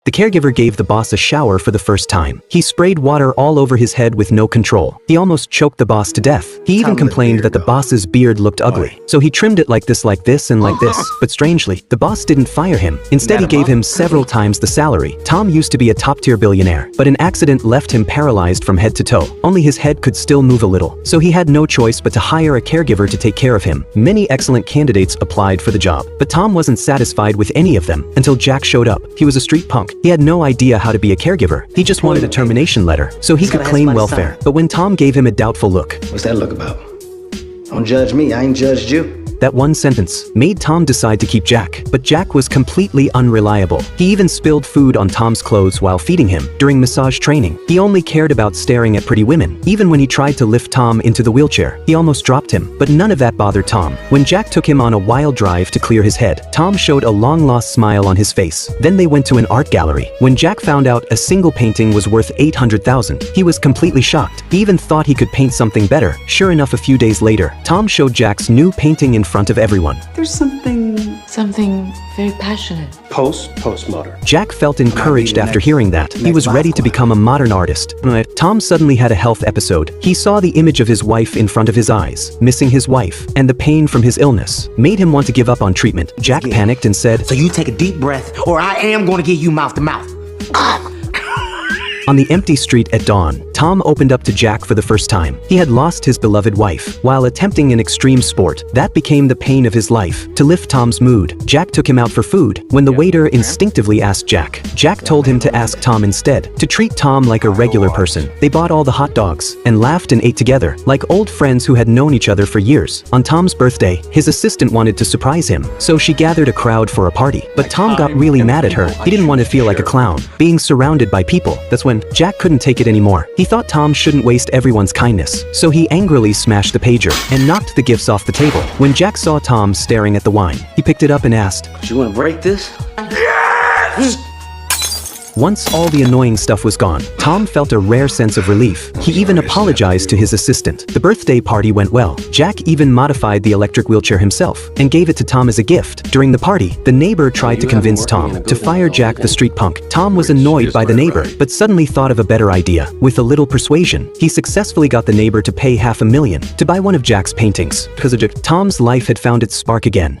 The caregiver gave the boss a shower for the first time. He sprayed water all over his head with no control. He almost choked the boss to death. He even complained that the boss's beard looked ugly. So he trimmed it like this, and like this. But strangely, the boss didn't fire him. Instead, he gave him several times the salary. Tom used to be a top-tier billionaire, but an accident left him paralyzed from head to toe. Only his head could still move a little. So he had no choice but to hire a caregiver to take care of him. Many excellent candidates applied for the job, but Tom wasn't satisfied with any of them until Jack showed up. He was a street punk. He had no idea how to be a caregiver. He just wanted a termination letter so he could claim welfare. But when Tom gave him a doubtful look, "What's that look about? Don't judge me, I ain't judged you." that one sentence made Tom decide to keep Jack. But Jack was completely unreliable. He even spilled food on Tom's clothes while feeding him during massage training. He only cared about staring at pretty women. Even when he tried to lift Tom into the wheelchair, he almost dropped him. But none of that bothered Tom. When Jack took him on a wild drive to clear his head, Tom showed a long-lost smile on his face. Then they went to an art gallery. When Jack found out a single painting was worth $800,000, he was completely shocked. He even thought he could paint something better. Sure enough, a few days later, Tom showed Jack's new painting in front of everyone. There's something very passionate. Postmodern. Jack felt encouraged after hearing that. He was ready to become a modern artist. Tom suddenly had a health episode. He saw the image of his wife in front of his eyes. Missing his wife and the pain from his illness made him want to give up on treatment. Jack panicked and said, "So you take a deep breath, or I am going to give you mouth to mouth." On the empty street at dawn, Tom opened up to Jack for the first time. He had lost his beloved wife while attempting an extreme sport. That became the pain of his life. To lift Tom's mood, Jack took him out for food. When the waiter instinctively asked Jack told him to ask Tom instead, to treat Tom like a regular person. They bought all the hot dogs and laughed and ate together, like old friends who had known each other for years. On Tom's birthday, his assistant wanted to surprise him, so she gathered a crowd for a party. But Tom got really mad at her. He didn't want to feel like a clown, being surrounded by people. That's when Jack couldn't take it anymore. He thought Tom shouldn't waste everyone's kindness, so he angrily smashed the pager and knocked the gifts off the table. When Jack saw Tom staring at the wine, he picked it up and asked, "You wanna break this?" Once all the annoying stuff was gone, Tom felt a rare sense of relief. He even apologized to his assistant. The birthday party went well. Jack even modified the electric wheelchair himself and gave it to Tom as a gift. During the party, the neighbor tried to convince Tom to fire Jack the street punk. Tom was annoyed by the neighbor, but suddenly thought of a better idea. With a little persuasion, he successfully got the neighbor to pay $500,000 to buy one of Jack's paintings. Because of it, Tom's life had found its spark again.